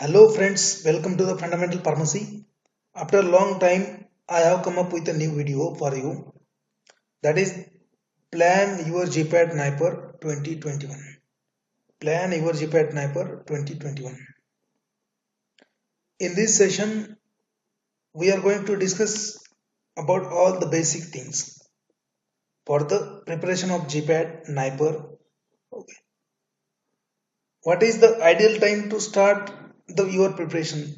Hello friends, welcome to the Fundamental Pharmacy. After a long time, I have come up with a new video for you. That is Plan Your GPAT Niper 2021. Plan Your GPAT Niper 2021. In this session, we are going to discuss about all the basic things for the preparation of GPAT Niper. Okay. What is the ideal time to start your preparation?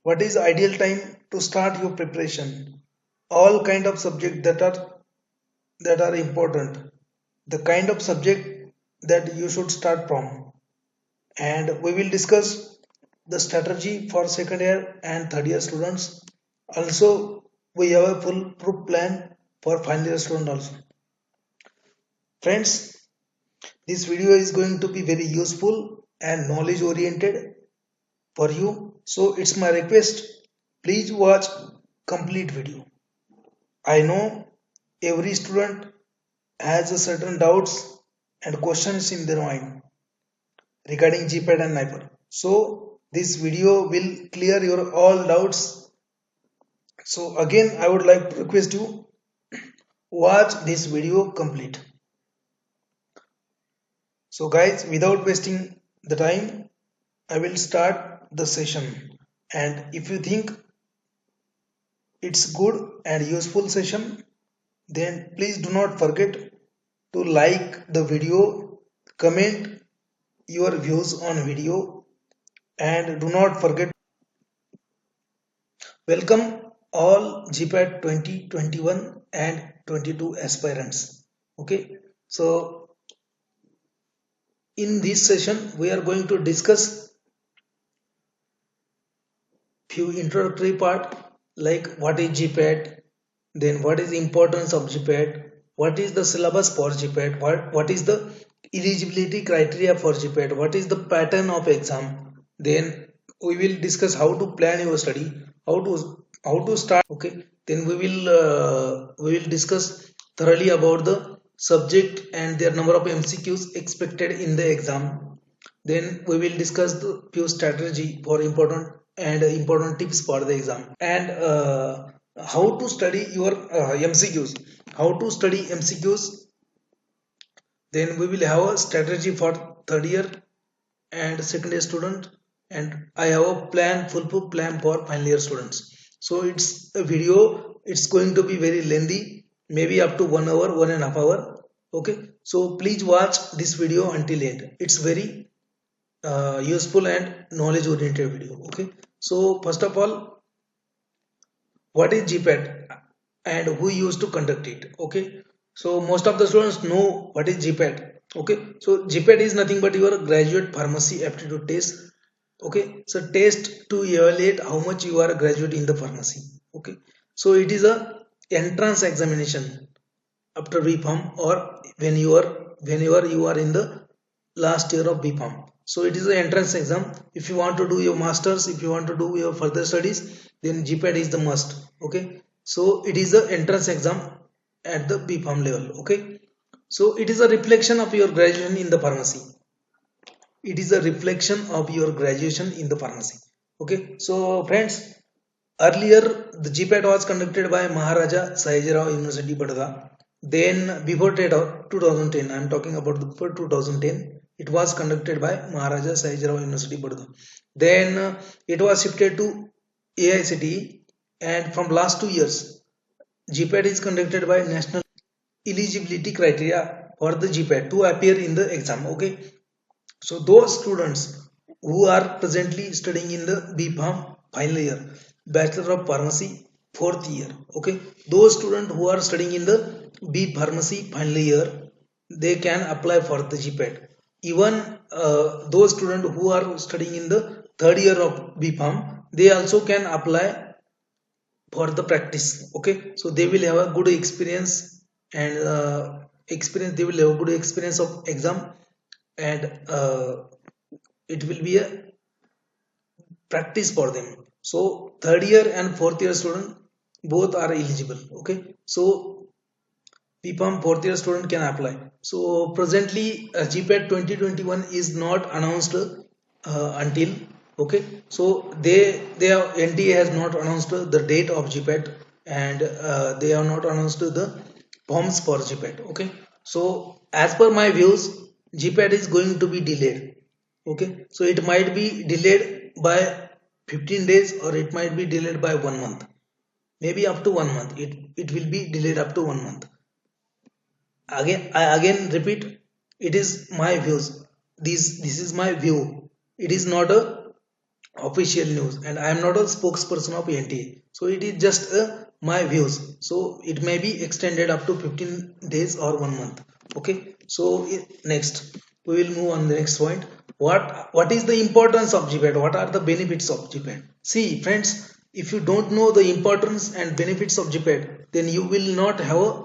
What is ideal time to start your preparation? All kind of subject that are important, the kind of subject that you should start from, and we will discuss the strategy for second year and third year students. Also, we have a full proof plan for final year student also. Friends, this video is going to be very useful and knowledge oriented for you, so it's my request, please watch complete video. I know every student has a certain doubts and questions in their mind regarding GPAT and Niper. So this video will clear your all doubts. So again, I would like to request you watch this video complete. So guys, without wasting the time, I will start the session. And if you think it's good and useful session, then please do not forget to like the video, comment your views on video, and do not forget welcome all GPAT 2021 and 22 aspirants. Okay, so in this session we are going to discuss few introductory part like what is GPAT, then what is the importance of GPAT, what is the syllabus for GPAT, what is the eligibility criteria for GPAT, what is the pattern of exam. Then we will discuss how to plan your study, how to start. Okay, then we will discuss thoroughly about the subject and their number of MCQs expected in the exam. Then we will discuss the few strategy for important tips for the exam, and how to study your MCQs, how to study MCQs. Then we will have a strategy for third year and second year student, and I have a full proof plan for final year students. So it's a video, it's going to be very lengthy, maybe up to 1 hour, 1.5 hours. Okay, so please watch this video until end. It's very useful and knowledge oriented video. Okay, so first of all, what is GPAT and who used to conduct it? Okay, so most of the students know what is GPAT. Okay, so GPAT is nothing but your graduate pharmacy aptitude test. Okay, so test to evaluate how much you are a graduate in the pharmacy. Okay, so it is a entrance examination after B.Pharm, or whenever you are in the last year of B.Pharm. So it is an entrance exam. If you want to do your masters, if you want to do your further studies, then GPAT is the must. Okay, so it is the entrance exam at the B.Pharm level. Okay, so it is a reflection of your graduation in the pharmacy. It is a reflection of your graduation in the pharmacy. Okay, so friends, earlier the GPAT was conducted by Maharaja Sahajirao University, Badda. Then before 2010, I am talking about before 2010, it was conducted by Maharaja Sahajirao University, Badda. Then it was shifted to AICTE, and from last 2 years, GPAT is conducted by National Eligibility Criteria for the GPAT to appear in the exam. Okay, so those students who are presently studying in the B.Pharm final year, Bachelor of Pharmacy 4th year. Okay, those students who are studying in the B Pharmacy final year, they can apply for the GPAT. Even those students who are studying in the third year of B.Pharm, they also can apply for the practice. Okay, so they will have a good experience, and they will have a good experience of exam, and it will be a practice for them. So third year and fourth year student both are eligible. Okay, so B.Pharm fourth year student can apply. So presently GPAT 2021 is not announced until Okay, so they have, NTA has not announced the date of GPAT, and they have not announced the forms for GPAT. Okay, so as per my views, GPAT is going to be delayed. Okay, so it might be delayed by 15 days, or it might be delayed by 1 month, maybe up to 1 month. It will be delayed up to 1 month. Again, I again repeat, it is my views. This is my view. It is not a official news, and I am not a spokesperson of NTA, so it is just my views. So it may be extended up to 15 days or 1 month. Okay, so next we will move on the next point. What is the importance of GPAT? What are the benefits of GPAT? See friends, if you don't know the importance and benefits of GPAT, then you will not have a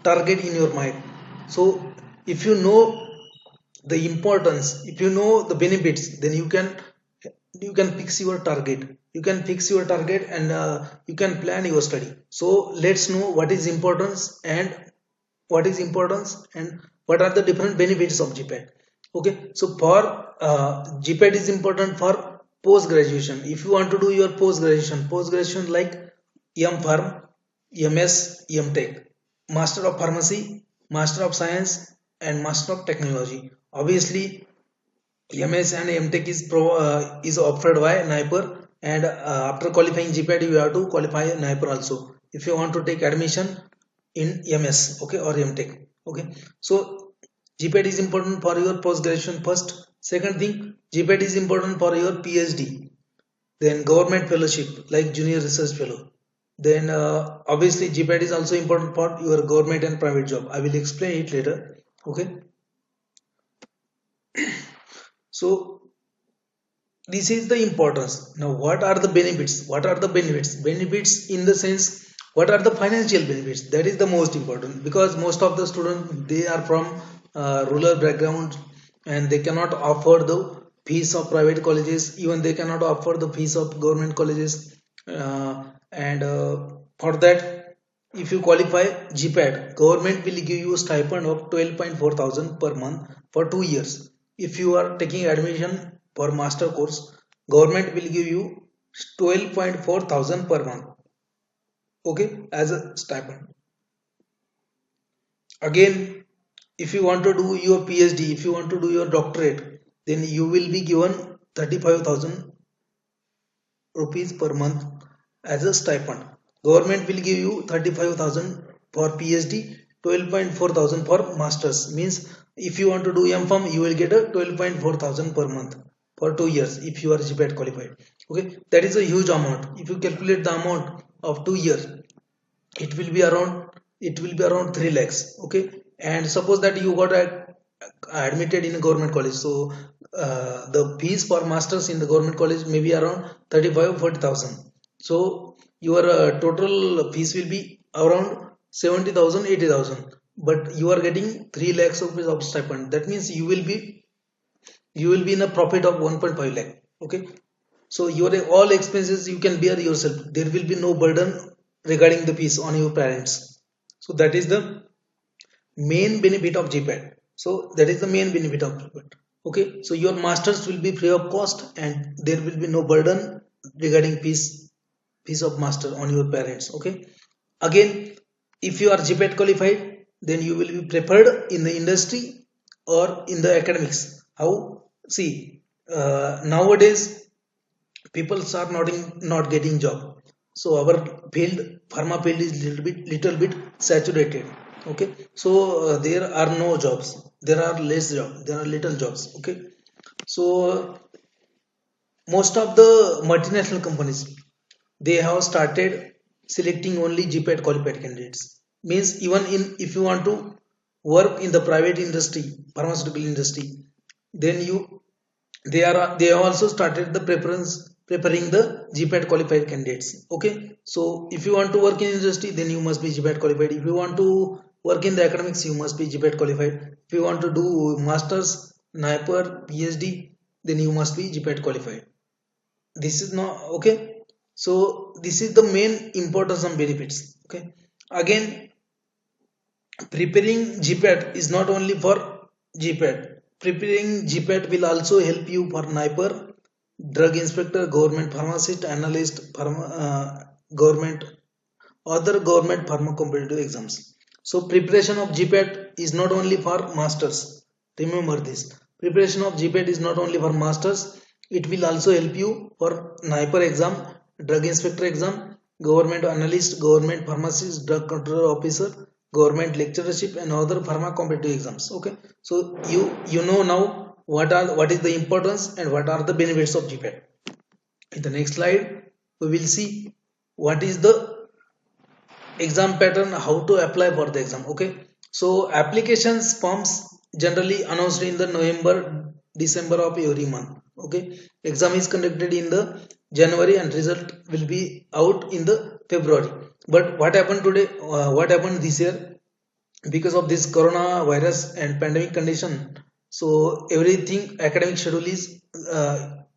target in your mind. So if you know the importance, if you know the benefits, then you can fix your target. You can fix your target, and you can plan your study. So let's know what is importance, and what are the different benefits of GPAT. Okay, so for GPAT is important for post graduation. If you want to do your post graduation like M.pharm, MS, M.Tech, Master of Pharmacy, Master of Science, and Master of Technology. Obviously MS and MTech is offered by Niper, and after qualifying GPAT you have to qualify Niper also if you want to take admission in MS, okay, or MTech. Okay, so GPAT is important for your post graduation first. Second thing, GPAT is important for your PhD, then government fellowship like junior research fellow. Then obviously GPAT is also important for your government and private job. I will explain it later. Okay, so this is the importance. Now what are the benefits? Benefits in the sense, what are the financial benefits? That is the most important, because most of the students, they are from rural background, and they cannot afford the fees of private colleges. Even they cannot afford the fees of government colleges. And for that, if you qualify GPAT, government will give you a stipend of 12.4 thousand per month for 2 years. If you are taking admission for master course, government will give you 12.4 thousand per month. Okay, as a stipend. Again, if you want to do your PhD, if you want to do your doctorate, then you will be given 35,000 rupees per month as a stipend. Government will give you 35,000 for PhD, 12.4 thousand for masters. Means if you want to do M.pharm, you will get a 12.4 thousand per month for 2 years if you are GPAT qualified. Okay, that is a huge amount. If you calculate the amount of 2 years, it will be around 3 lakhs. Okay, and suppose that you got admitted in a government college, so the fees for masters in the government college may be around 35-40,000. So your total fees will be around 70,000, 80,000, but you are getting 3 lakhs rupees of stipend. That means you will be in a profit of 1.5 lakh. Okay, so your all expenses you can bear yourself. There will be no burden regarding the fees on your parents. So that is the main benefit of GPAT. So that is the main benefit of GPAT. Okay, so your masters will be free of cost, and there will be no burden regarding fees of master on your parents. Okay, again, if you are GPAT qualified, then you will be preferred in the industry or in the academics. How? See, nowadays people are not getting job. So our field, pharma field, is little bit saturated. Okay, so there are no jobs, there are less jobs, there are little jobs. Okay, so most of the multinational companies, they have started selecting only GPAT qualified candidates. Means even in, if you want to work in the private industry, pharmaceutical industry, then they have also started the preparing the GPAT qualified candidates. Okay, so if you want to work in industry, then you must be GPAT qualified. If you want to work in the academics, you must be GPAT qualified. If you want to do masters, Niper, PhD, then you must be GPAT qualified. This is not okay. So this is the main importance and benefits. Okay, again, preparing GPAT is not only for GPAT. preparing GPAT will also help you for Niper, drug inspector, government pharmacist, analyst, government other government pharma competitive exams. So preparation of GPAT is not only for masters. Remember this. Preparation of GPAT is not only for masters. It will also help you for Niper exam, drug inspector exam, government analyst, government pharmacist, drug control officer, government lecturership, and other pharma competitive exams. Okay. So you know now what is the importance and what are the benefits of GPAT. In the next slide, we will see what is the exam pattern, how to apply for the exam. Okay, so applications forms generally announced in the November December of every month. Okay, exam is conducted in the January and result will be out in the February. But what happened today, what happened this year, because of this coronavirus and pandemic condition, so everything uh,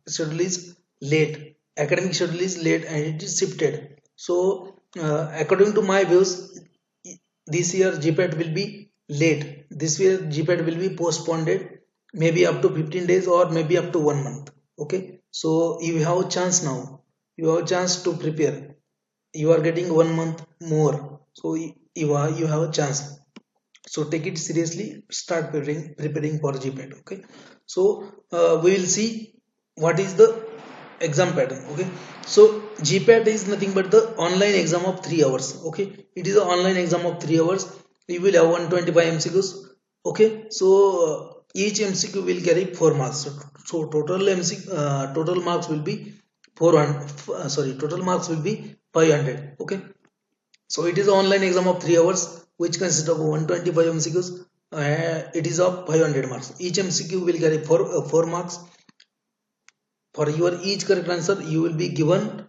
schedule is late. Academic schedule is late and it is shifted. So according to my views, this year GPAT will be late. This year GPAT will be postponed, maybe up to 15 days or maybe up to 1 month. Okay, so you have a chance now. You have a chance to prepare. You are getting 1 month more, so you have a chance. So take it seriously, start preparing for GPAT. Okay, so we will see what is the exam pattern. Okay, so GPAT is nothing but the online exam of 3 hours. Okay, it is an online exam of 3 hours. You will have 125 MCQs. Okay, so each MCQ will carry 4 marks. So total total marks will be 400, sorry, total marks will be 500. Okay, so it is an online exam of 3 hours which consists of 125 MCQs. It is of 500 marks. Each MCQ will carry 4 marks. For your each correct answer you will be given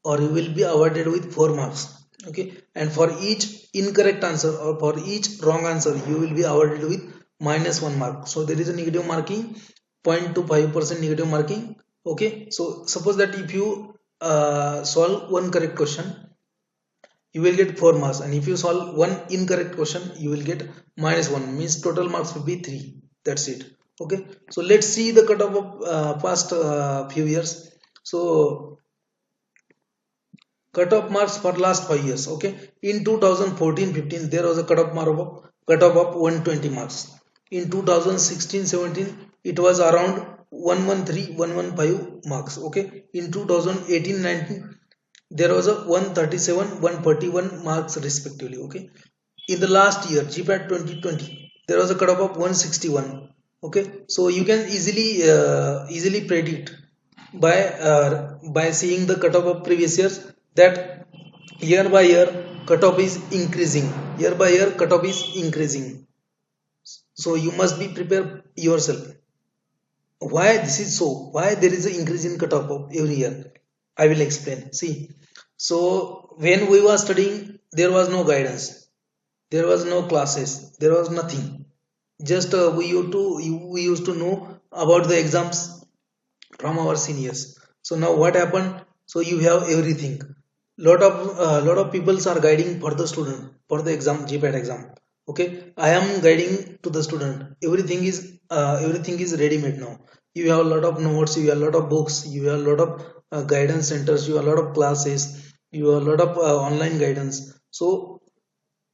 or you will be awarded with 4 marks. Okay, and for each incorrect answer or for each wrong answer you will be awarded with -1 mark. So there is a negative marking, 0.25% negative marking. Okay, so suppose that if you solve one correct question, you will get 4 marks, and if you solve one incorrect question you will get -1, means total marks will be 3. That's it. Okay, so let's see the cutoff of past few years. So cutoff marks for last 5 years. Okay, in 2014-15 there was a cutoff of 120 marks. In 2016-17 it was around 113-115 marks. Okay, in 2018-19 there was a 137 141 marks respectively. Okay, in the last year GPAT 2020 there was a cutoff of 161. Okay, so you can easily predict by seeing the cutoff of previous years that year by year cutoff is increasing. Year by year cutoff is increasing. So you must be prepared yourself. Why this is so? Why there is an increase in cutoff of every year? I will explain. See, so when we were studying there was no guidance, there was no classes, there was nothing. Just we used to know about the exams from our seniors. So now what happened? So you have everything. Lot of people are guiding for the student for the exam, GPAT exam. Okay, I am guiding to the student. Everything is ready made now. You have a lot of notes, you have a lot of books, you have a lot of guidance centers, you have a lot of classes, you have a lot of online guidance. So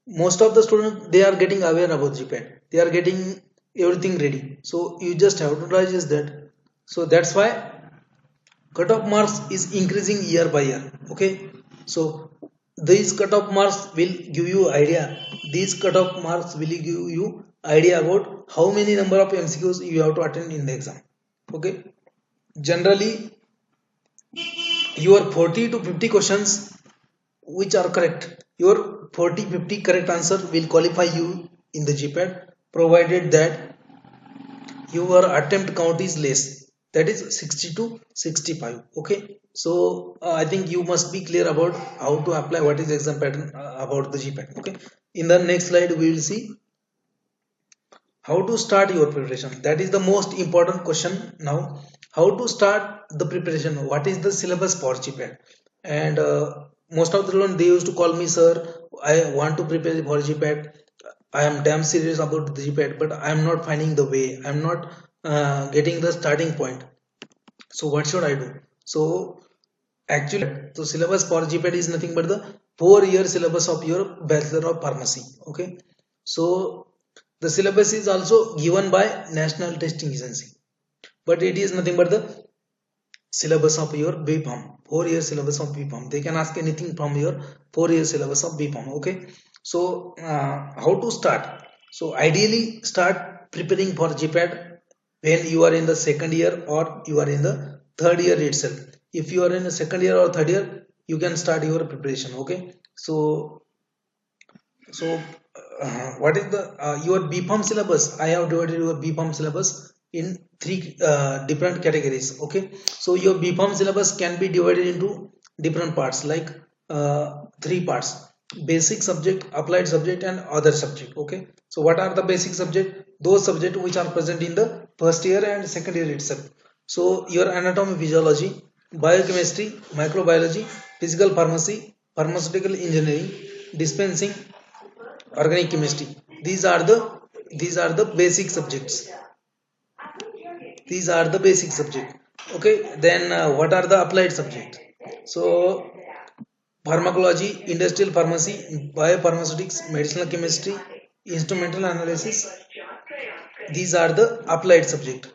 most of the students, they are getting aware about GPAT. They are getting everything ready. So you just have to digest that. So that's why cutoff marks is increasing year by year. Okay, so these cutoff marks will give you idea. These cutoff marks will give you idea about how many number of MCQs you have to attend in the exam. Okay, generally your 40 to 50 questions which are correct, your 40-50 correct answer will qualify you in the GPAT, provided that your attempt count is less, that is 60 to 65. Okay, so I think you must be clear about how to apply what is exam pattern about the GPAT. Okay, in the next slide we will see how to start your preparation. That is the most important question now. How to start the preparation? What is the syllabus for GPAT? And most of the students, they used to call me, sir, I want to prepare for GPAT. I am damn serious about the GPAT, but I am not finding the way. I am not getting the starting point. So what should I do? So actually, so syllabus for GPAT is nothing but the 4-year syllabus of your Bachelor of Pharmacy. Okay. So the syllabus is also given by National Testing Agency, but it is nothing but the syllabus of your B.Pharm, 4-year syllabus of B.Pharm. They can ask anything from your 4-year syllabus of B.Pharm. Okay. So how to start? So ideally start preparing for GPAT when you are in the second year or you are in the third year itself. If you are in the second year or third year, you can start your preparation. Okay. So what is the your B.Pharm syllabus? I have divided your B.Pharm syllabus in three different categories. Okay, so your B.Pharm syllabus can be divided into different parts, like three parts: basic subject, applied subject, and other subject. Okay, so what are the basic subject? Those subjects which are present in the first year and second year itself. So your anatomy, physiology, biochemistry, microbiology, physical pharmacy, pharmaceutical engineering, dispensing, organic chemistry. These are the basic subjects. These are the basic subject. Okay, then what are the applied subject? So pharmacology, industrial pharmacy, biopharmaceutics, medicinal chemistry, instrumental analysis. These are the applied subject.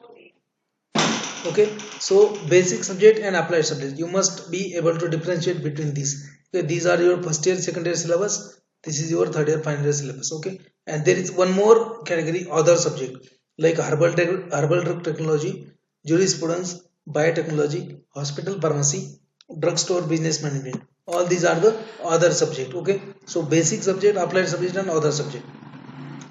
Okay, so basic subject and applied subject, you must be able to differentiate between these. Okay, these are your first year, second year syllabus. This is your third year, final year syllabus. Okay, and there is one more category, other subject, like herbal drug technology, jurisprudence, biotechnology, hospital pharmacy, drugstore business management. All these are the other subject. Okay, so basic subject, applied subject, and other subject.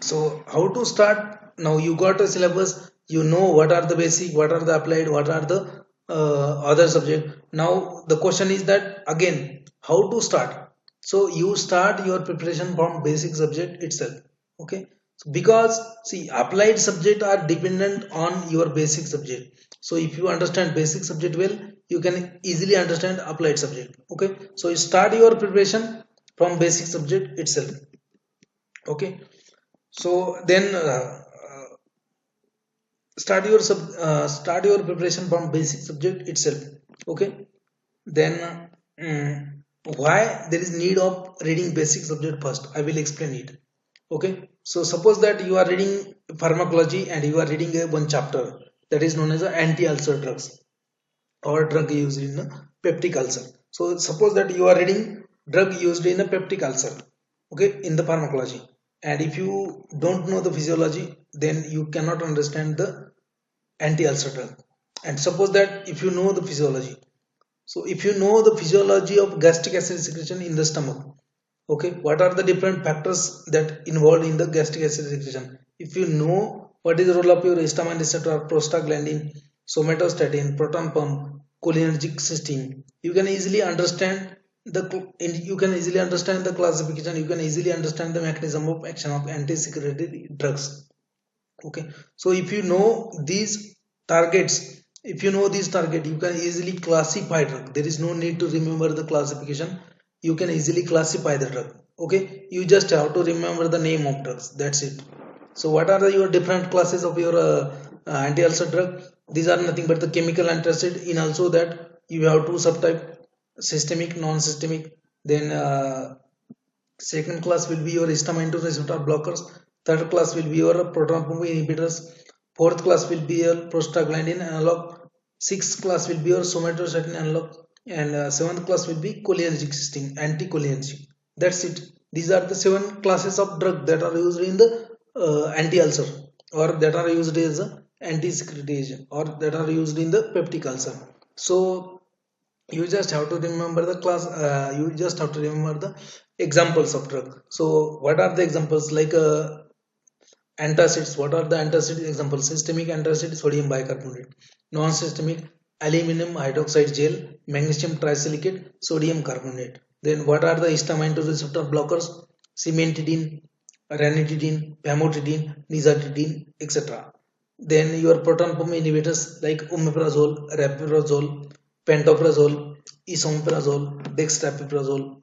So how to start? Now you got a syllabus, you know what are the basic, what are the applied, what are the other subject. Now the question is that again, how to start? So you start your preparation from basic subject itself. Okay, so because see, applied subject are dependent on your basic subject. So if you understand basic subject well, you can easily understand applied subject. Okay, so you start your preparation from basic subject itself. Okay, so then start your preparation from basic subject itself. Okay, then why there is need of reading basic subject first, I will explain it. Okay, so suppose that you are reading pharmacology and you are reading one chapter that is known as anti-ulcer drugs or drug used in a peptic ulcer. So suppose that you are reading drug used in a peptic ulcer, okay, in the pharmacology, and if you don't know the physiology, then you cannot understand the anti-ulcer drug. And suppose that if you know the physiology, so if you know the physiology of gastric acid secretion in the stomach, okay, what are the different factors that involved in the gastric acid secretion, if you know what is the role of your histamine receptor, prostaglandin, somatostatin, proton pump, cholinergic system, you can easily understand the classification, you can easily understand the mechanism of action of anti-secretory drugs. Okay, so if you know these targets, if you know these target, you can easily classify drug. There is no need to remember the classification, you can easily classify the drug. Okay, you just have to remember the name of drugs, that's it. So what are your different classes of your anti-ulcer drug? These are nothing but the chemical antacid. In also that you have two subtype, systemic, non-systemic. Then second class will be your histamine receptor blockers. Third class will be your proton pump inhibitors. Fourth class will be your prostaglandin analog. Sixth class will be your somatostatin analog. And seventh class will be cholinergic system, anticholinergic. That's it. These are the 7 classes of drug that are used in the anti-ulcer, or that are used as a anti-secretory agent, or that are used in the peptic ulcer. So you just have to remember the class, you just have to remember the examples of drug. So what are the examples, like antacids? What are the antacid examples? Systemic antacid, sodium bicarbonate. Non-systemic, aluminum hydroxide gel, magnesium trisilicate, sodium carbonate. Then what are the histamine receptor blockers? Cimetidine, ranitidine, famotidine, nizatidine, etc. Then your proton pump inhibitors like omeprazole, rapiprazole, pantoprazole, esomeprazole, dextrapiprazole.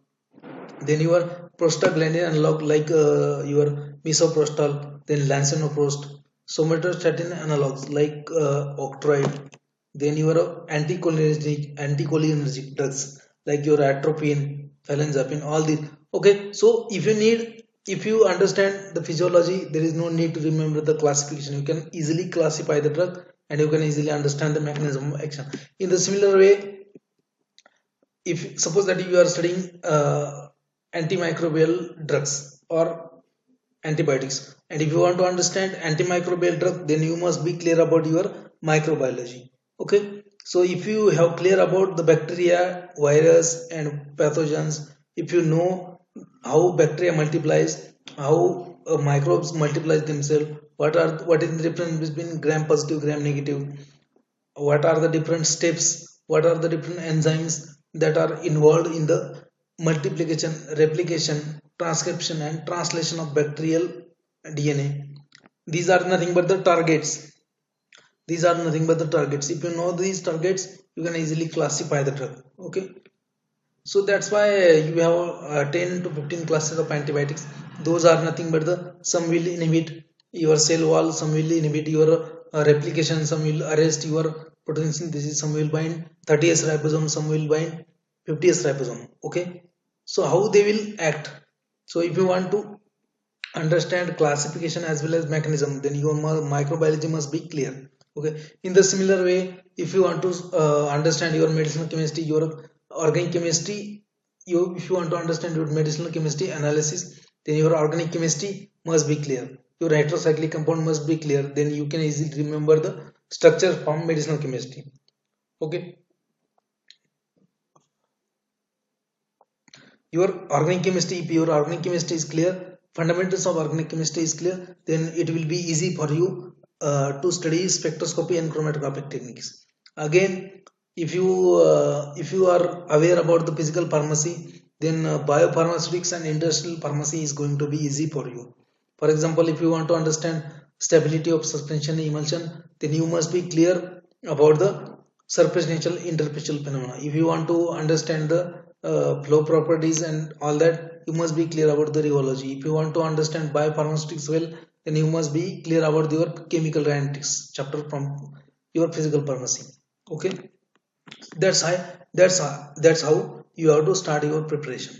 Then your prostaglandin analog like your misoprostol, then lansinoprost, somatostatin analogs like octreotide, then your anticholinergic drugs like your atropine, phenelzapine, all these. Okay, so if you understand the physiology, there is no need to remember the classification. You can easily classify the drug and you can easily understand the mechanism of action. In the similar way, if suppose that you are studying antimicrobial drugs or antibiotics, and if you want to understand antimicrobial drug, then you must be clear about your microbiology. Okay, so if you have clear about the bacteria, virus and pathogens, if you know how bacteria multiplies, how microbes multiplies themselves, what is the difference between gram positive, gram negative, what are the different steps, what are the different enzymes that are involved in the multiplication, replication, transcription and translation of bacterial DNA. These are nothing but the targets. These are nothing but the targets. If you know these targets, you can easily classify the drug. Okay, so that's why you have 10 to 15 classes of antibiotics. Those are nothing but the some will inhibit your cell wall, some will inhibit your replication, some will arrest your protein synthesis, some will bind 30s ribosome, some will bind 50s ribosome. Okay, so how they will act? So if you want to understand classification as well as mechanism, then your microbiology must be clear. Okay, in the similar way, if you want to understand your medicinal chemistry, your organic chemistry, if you want to understand your medicinal chemistry analysis, then your organic chemistry must be clear, your heterocyclic compound must be clear, then you can easily remember the structure from medicinal chemistry. Okay, your organic chemistry, if your organic chemistry is clear, fundamentals of organic chemistry is clear, then it will be easy for you to study spectroscopy and chromatographic techniques. Again, if you are aware about the physical pharmacy, then biopharmaceutics and industrial pharmacy is going to be easy for you. For example, if you want to understand stability of suspension emulsion, then you must be clear about the surface natural interfacial phenomena. If you want to understand the flow properties and all that, you must be clear about the rheology. If you want to understand biopharmaceutics well, then you must be clear about your chemical kinetics chapter from your physical pharmacy. Okay, that's how that's how you have to start your preparation.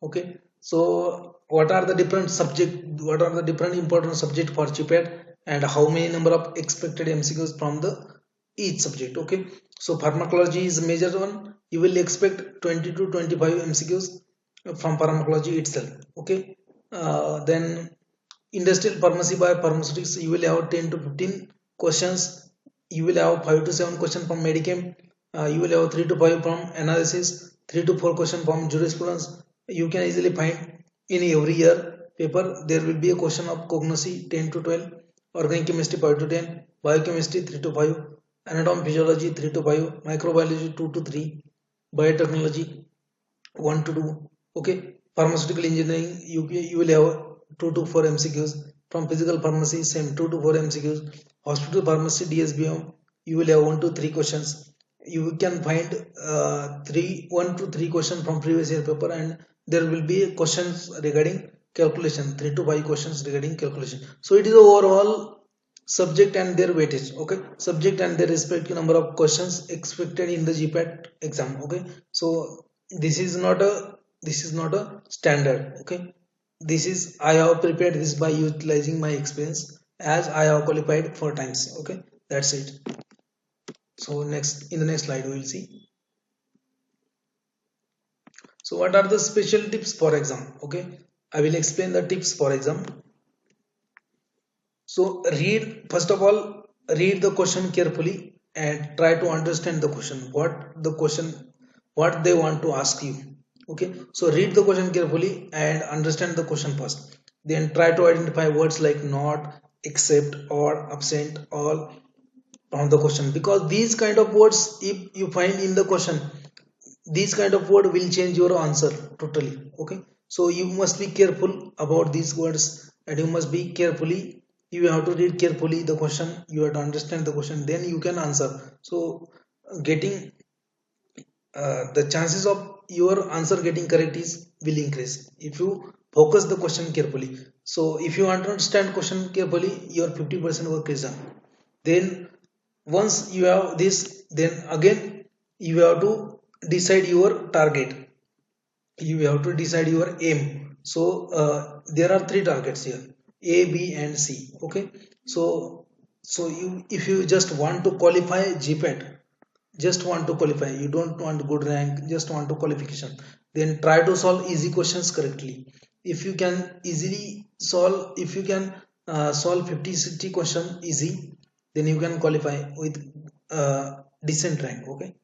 Okay, so what are the different subject, what are the different important subject for GPAT, and how many number of expected MCQs from the each subject? Okay, so pharmacology is major one, you will expect 20 to 25 MCQs from pharmacology itself. Okay, then industrial pharmacy by pharmaceutics, you will have 10 to 15 questions, you will have 5 to 7 questions from medicam, you will have 3 to 5 from analysis, 3 to 4 questions from jurisprudence. You can easily find in every year paper there will be a question of cognosy 10 to 12, organic chemistry 5 to 10, biochemistry 3 to 5, anatomy physiology 3 to 5, microbiology 2 to 3, biotechnology 1 to 2. Okay, pharmaceutical engineering, you will have 2 to 4 MCQs. From physical pharmacy, same 2 to 4 MCQs. Hospital pharmacy DSBM, you will have 1 to 3 questions. You can find 1 to 3 questions from previous year paper, and there will be questions regarding calculation, 3 to 5 questions regarding calculation. So it is the overall subject and their weightage. Okay, subject and their respective number of questions expected in the GPAT exam. Okay, so this is not a standard. Okay, this is, I have prepared this by utilizing my experience as I have qualified 4 times. Okay, that's it. So next, in the next slide we will see, so what are the special tips for exam. Okay, I will explain the tips for exam. So read, first of all, read the question carefully and try to understand the question, what they want to ask you. Okay, so read the question carefully and understand the question first, then try to identify words like not, except, or, absent, all from the question, because these kind of words, if you find in the question, these kind of word will change your answer totally. Okay, so you must be careful about these words, and you must be carefully, you have to read carefully the question, you have to understand the question, then you can answer. So getting the chances of your answer getting correct is will increase if you focus the question carefully. So if you understand question carefully, your 50% work is done. Then once you have this, then again you have to decide your target, you have to decide your aim. So there are three targets here, A, B and C. Okay, so you, if you just want to qualify GPAT, just want to qualify, you don't want good rank, just want to qualification, then try to solve easy questions correctly. If you can easily solve, if you can solve 50-60 question easy, then you can qualify with decent rank. Okay,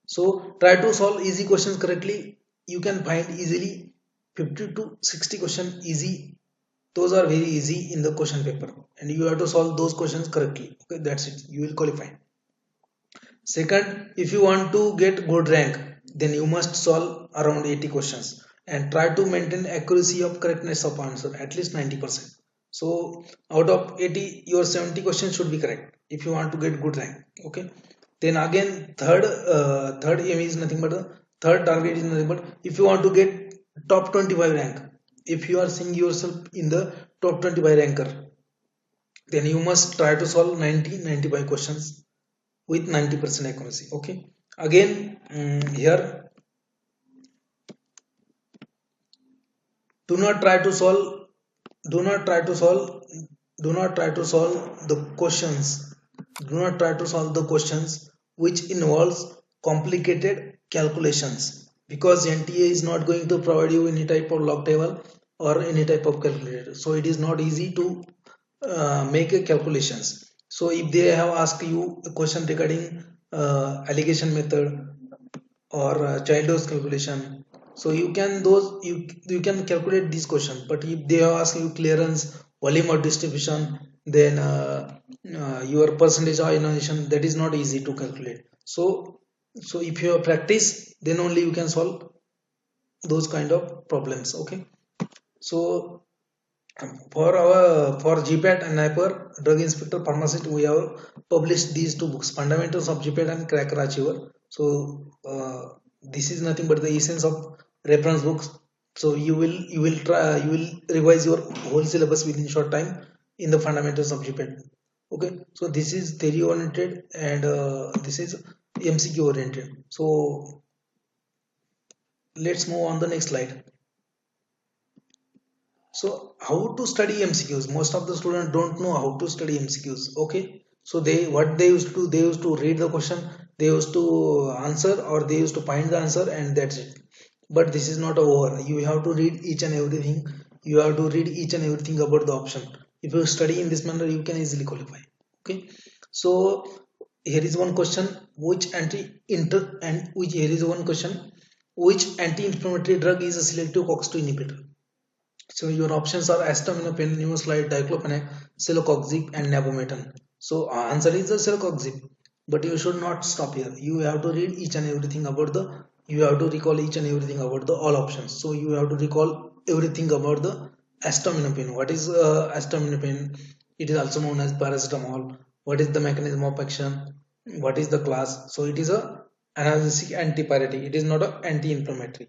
so try to solve easy questions correctly. You can find easily 50 to 60 question easy. Those are very easy in the question paper, and you have to solve those questions correctly. Okay, that's it. You will qualify. Second, if you want to get good rank, then you must solve around 80 questions and try to maintain accuracy of correctness of answer at least 90%. So out of 80, your 70 questions should be correct if you want to get good rank. Okay. Then again, third aim is nothing but the third target is nothing but if you want to get top 25 rank, if you are seeing yourself in the top 25 ranker, then you must try to solve 90-95 questions with 90% accuracy. Okay, again here, do not try to solve do not try to solve do not try to solve the questions do not try to solve the questions which involves complicated calculations, because NTA is not going to provide you any type of log table or any type of calculator, so it is not easy to make a calculations. So if they have asked you a question regarding allegation method or child dose calculation, so you can you can calculate these questions. But if they have asked you clearance, volume or distribution, then your percentage of ionization, that is not easy to calculate. So if you have practice, then only you can solve those kind of problems. Okay, so for GPAT and Niper Drug Inspector Pharmacist, we have published these two books, Fundamentals of GPAT and Cracker Achiever. So this is nothing but the essence of reference books. So you will revise your whole syllabus within short time in the fundamentals of GPAT. Okay, so this is theory oriented and this is MCQ oriented. So let's move on the next slide. So how to study MCQs? Most of the students don't know how to study MCQs. Okay, so what they used to do, they used to read the question, they used to answer, or they used to find the answer, and that's it. But this is not over. You have to read each and everything. You have to read each and everything about the option. If you study in this manner, you can easily qualify. Okay, so here is one question: which anti-inflammatory drug is a selective COX-2 inhibitor? So your options are acetaminophen, nimesulide, diclofenac, celecoxib, and nabometen. So answer is the celecoxib. But you should not stop here. You have to read each and everything about the. You have to recall each and everything about the all options. So you have to recall everything about the acetaminophen. What is acetaminophen? It is also known as paracetamol. What is the mechanism of action? What is the class? So it is a analgesic antipyretic. It is not an anti-inflammatory.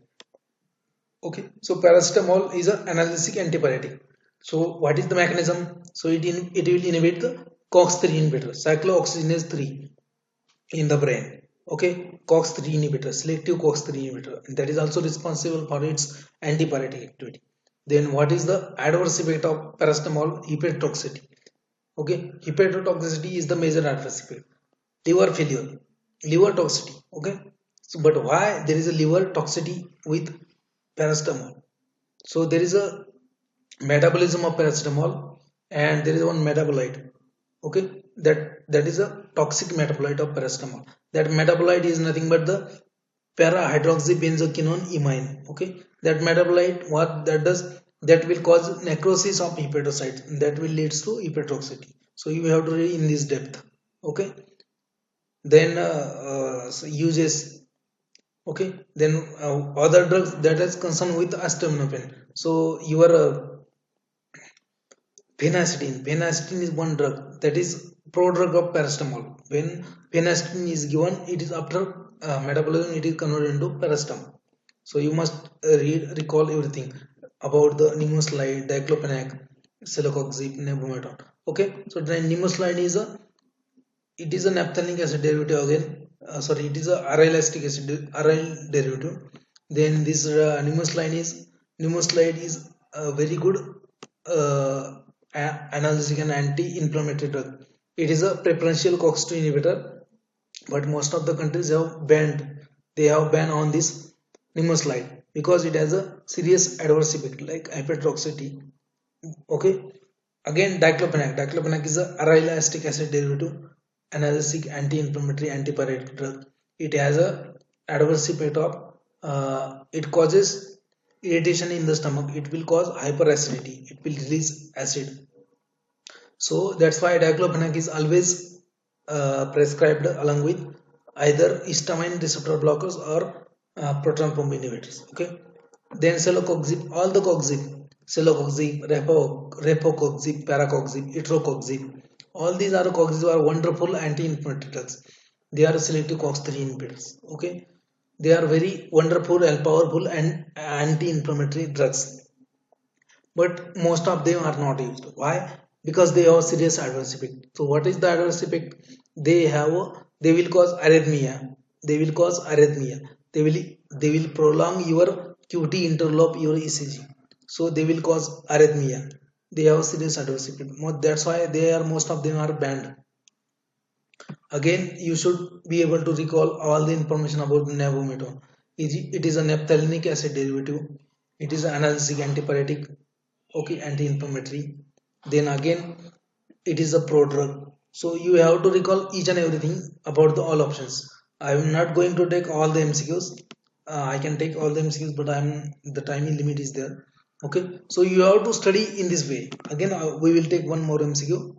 Okay, so paracetamol is an analgesic antipyretic. So what is the mechanism? So it will inhibit the COX-3 inhibitor, cyclooxygenase 3 in the brain. Okay, COX-3 inhibitor, selective COX-3 inhibitor, and that is also responsible for its antipyretic activity. Then what is the adverse effect of paracetamol? Hepatotoxicity. Okay, hepatotoxicity is the major adverse effect. Liver failure, liver toxicity. Okay, so but why there is a liver toxicity with paracetamol? So there is a metabolism of paracetamol, and there is one metabolite. Okay, that is a toxic metabolite of paracetamol. That metabolite is nothing but the para hydroxybenzoquinone imine. Okay, that metabolite, what that does, that will cause necrosis of hepatocytes, and that will leads to hepatotoxicity. So you have to read in this depth. Okay, then so uses. Okay, then other drugs that is concerned with acetaminophen. So your phenacetin is one drug that is prodrug of paracetamol. When phenacetin is given, it is after metabolism, it is converted into paracetamol. So you must recall everything. about the nimesulide, diclofenac, celecoxib, nebumeton. Okay, so the nimesulide is a it is a naphthalenic acid derivative again. Sorry, it is a aryl acetic acid aryl derivative. Then this nimesulide is a very good analgesic and anti-inflammatory drug. It is a preferential COX-2 inhibitor, but most of the countries have banned. They have banned on this nimesulide because it has a serious adverse effect like hypertoxicity. Okay, again diclofenac is a aryl acetic acid derivative, analgesic, anti-inflammatory, antipyretic drug. It has a adverse effect of it causes irritation in the stomach. It will cause hyperacidity. It will release acid. So that's why diclofenac is always prescribed along with either histamine receptor blockers or proton pump inhibitors. Okay, then celecoxib, all the coxib, celecoxib, repocoxib, paracoxib, itrocoxib, all these are coxib are wonderful anti-inflammatory drugs. They are selective COX-3 inhibitors. Okay, they are very wonderful and powerful and anti-inflammatory drugs, but most of them are not used. Why? Because they have serious adverse effect. So what is the adverse effect? They will cause arrhythmia. They will prolong your QT interval of your ECG. So they will cause arrhythmia. They have serious adverse effect. That's why most of them are banned. Again, you should be able to recall all the information about nebumeton. It is a naphthalenic acid derivative. It is an analgesic, antipyretic, okay, anti-inflammatory. Then again, it is a prodrug. So you have to recall each and everything about the all options. I am not going to take all the MCQs. I can take all the MCQs, but the timing limit is there. Okay, so you have to study in this way. Again, we will take one more MCQ.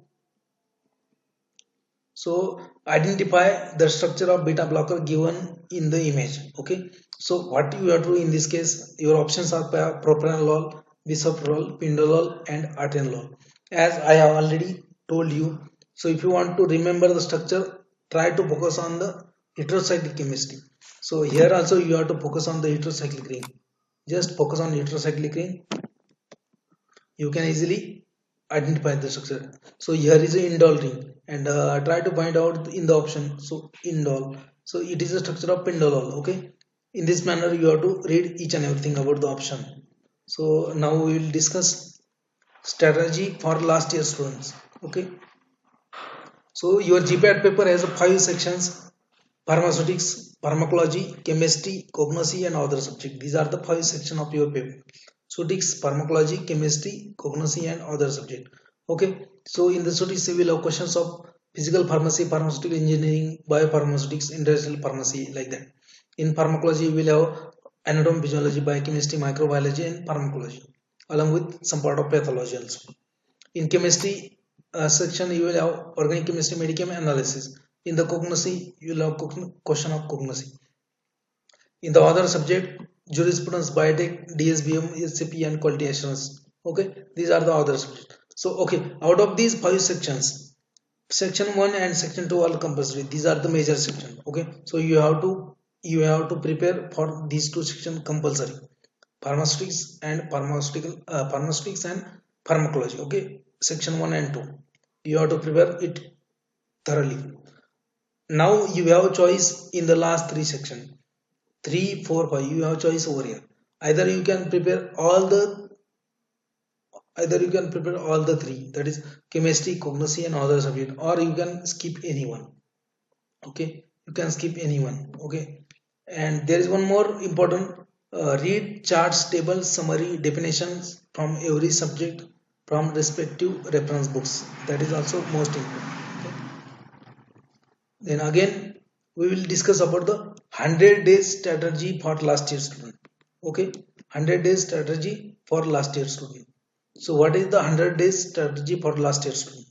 So identify the structure of beta blocker given in the image. Okay, so what you have to do in this case, your options are propranolol, bisoprolol, pindolol and atenolol, as I have already told you. So if you want to remember the structure, try to focus on the heterocyclic chemistry. So here also you have to focus on the heterocyclic ring. Just focus on heterocyclic ring. You can easily identify the structure. So here is an indole ring, and try to find out in the option. So indole, so it is a structure of pindolol. Okay, in this manner you have to read each and everything about the option. So now we will discuss strategy for last year students. Okay, so your GPAT paper has 5 sections: pharmaceutics, pharmacology, chemistry, cognosy and other subject. These are the 5 sections of your paper: pharmaceutics, pharmacology, chemistry, cognosy and other subject. Okay, so in the pharmaceutics we will have questions of physical pharmacy, pharmaceutical engineering, biopharmaceutics, industrial pharmacy, like that. In pharmacology we will have anatomy, physiology, biochemistry, microbiology and pharmacology, along with some part of pathology also. In chemistry section you will have organic chemistry, medichem analysis. In the cognosy you will have question of cognosy. In the other subject, jurisprudence, biotech, DSBM, SCP and quality assurance. Okay, these are the other subjects. So okay, out of these 5 sections, section 1 and section 2 are compulsory. These are the major sections. Okay, so you have to prepare for these 2 sections compulsory: pharmaceutics and pharmaceutics and pharmacology. Okay, section 1 and 2 you have to prepare it thoroughly. Now you have choice in the last 3 sections: 3, 4, 5. You have choice over here. Either you can prepare all the 3, that is chemistry, cognosy and other subject, or you can skip anyone. Okay, you can skip anyone. Okay, and there is one more important: read charts, tables, summary, definitions from every subject from respective reference books. That is also most important. Okay. Then again we will discuss about the 100 days strategy for last year student. Okay, 100 days strategy for last year student. So what is the 100 days strategy for last year student?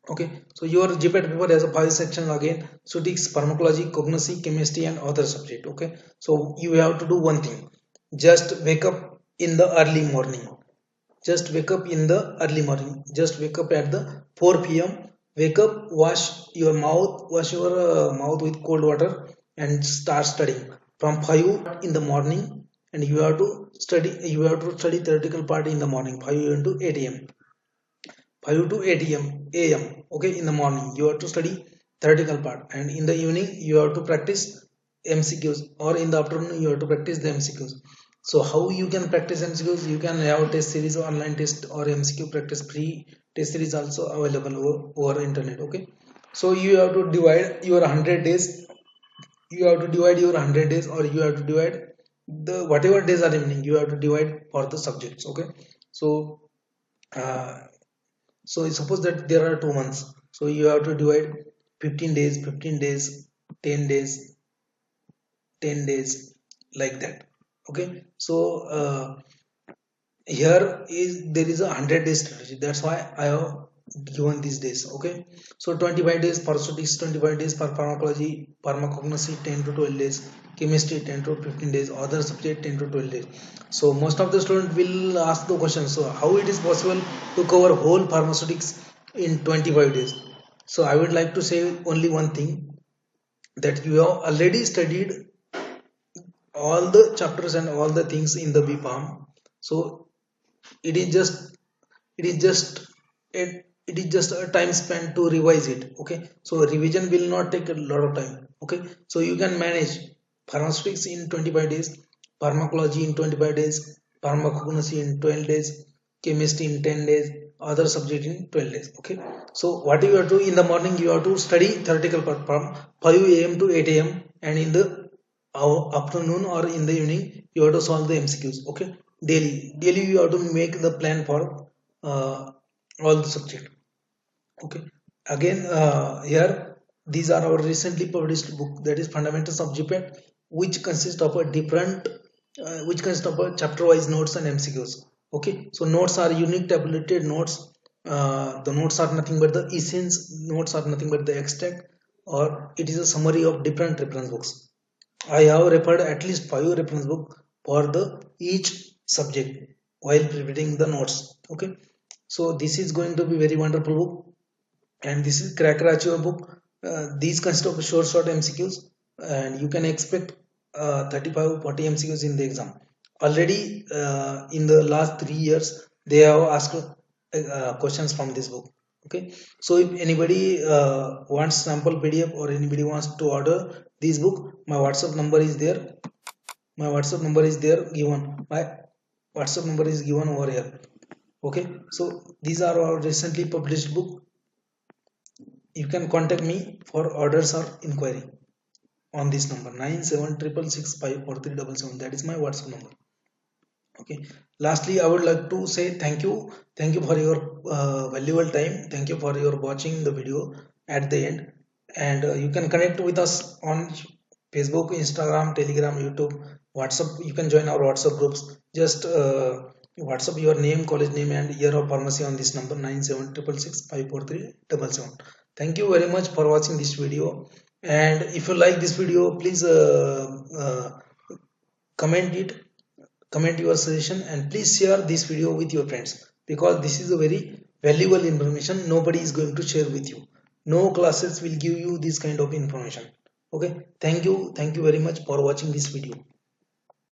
Okay, so your GPAT paper has a 5 sections again: pharmaceutics, pharmacology, cognosy, chemistry and other subject. Okay, so you have to do one thing: just wake up in the early morning. Just wake up in the early morning. Just wake up at the 4 p.m. Wake up, wash your mouth with cold water and start studying from 5 in the morning and you have to study theoretical part in the morning 5 to 8 a.m. 5 to 8 a.m. Okay, in the morning you have to study theoretical part, and in the evening you have to practice MCQs, or in the afternoon you have to practice the MCQs. So how you can practice MCQs? You can have test series or online test or MCQ practice, free test series also available over internet. Okay, so you have to divide your 100 days, you have to divide your 100 days, or you have to divide the whatever days are remaining, you have to divide for the subjects. Okay, so uh, so suppose that there are 2 months, so you have to divide 15 days, 15 days, 10 days, 10 days, like that. Okay, so here is there is a 100 day strategy, that's why I have given these days. Okay, so 25 days pharmaceutics, 25 days for pharmacology, pharmacognosy 10 to 12 days, chemistry 10 to 15 days, other subject 10 to 12 days. So most of the student will ask the question, so how it is possible to cover whole pharmaceutics in 25 days? So I would like to say only one thing, that you have already studied all the chapters and all the things in the B.Pharm. So it is just it is just it is just a time spent to revise it. Okay, so revision will not take a lot of time. Okay, so you can manage pharmaceutics in 25 days, pharmacology in 25 days, pharmacognosy in 12 days, chemistry in 10 days, other subject in 12 days. Okay, so what you have to, in the morning you have to study theoretical part from 5 a.m. to 8 a.m., and in the afternoon or in the evening you have to solve the MCQs. Okay, daily you have to make the plan for uh, all the subject. Okay, again here these are our recently published book, that is Fundamentals of GPAT, which consists of a different which consists of a chapter wise notes and MCQs. Okay, so notes are unique tabulated notes. The notes are nothing but the essence, notes are nothing but the extract, or it is a summary of different reference books. I have referred at least 5 reference books for the each subject while preparing the notes. Okay, so this is going to be very wonderful book, and this is cracker achiever book. These consist of short MCQs, and you can expect 35-40 MCQs in the exam. Already in the last 3 years they have asked questions from this book. Okay, so if anybody wants sample PDF, or anybody wants to order this book, my WhatsApp number is there. My WhatsApp number is there given. My WhatsApp number is given over here. Okay, so these are our recently published book. You can contact me for orders or inquiry on this number 9766654377. That is my WhatsApp number. Okay, lastly I would like to say thank you for your valuable time. Thank you for your watching the video at the end, and you can connect with us on Facebook, Instagram, Telegram, YouTube, WhatsApp. You can join our WhatsApp groups. Just WhatsApp your name, college name, and year of pharmacy on this number 9766654377. Thank you very much for watching this video, and if you like this video, please comment it, comment your suggestion, and please share this video with your friends, because this is a very valuable information nobody is going to share with you. No classes will give you this kind of information. Okay, thank you very much for watching this video.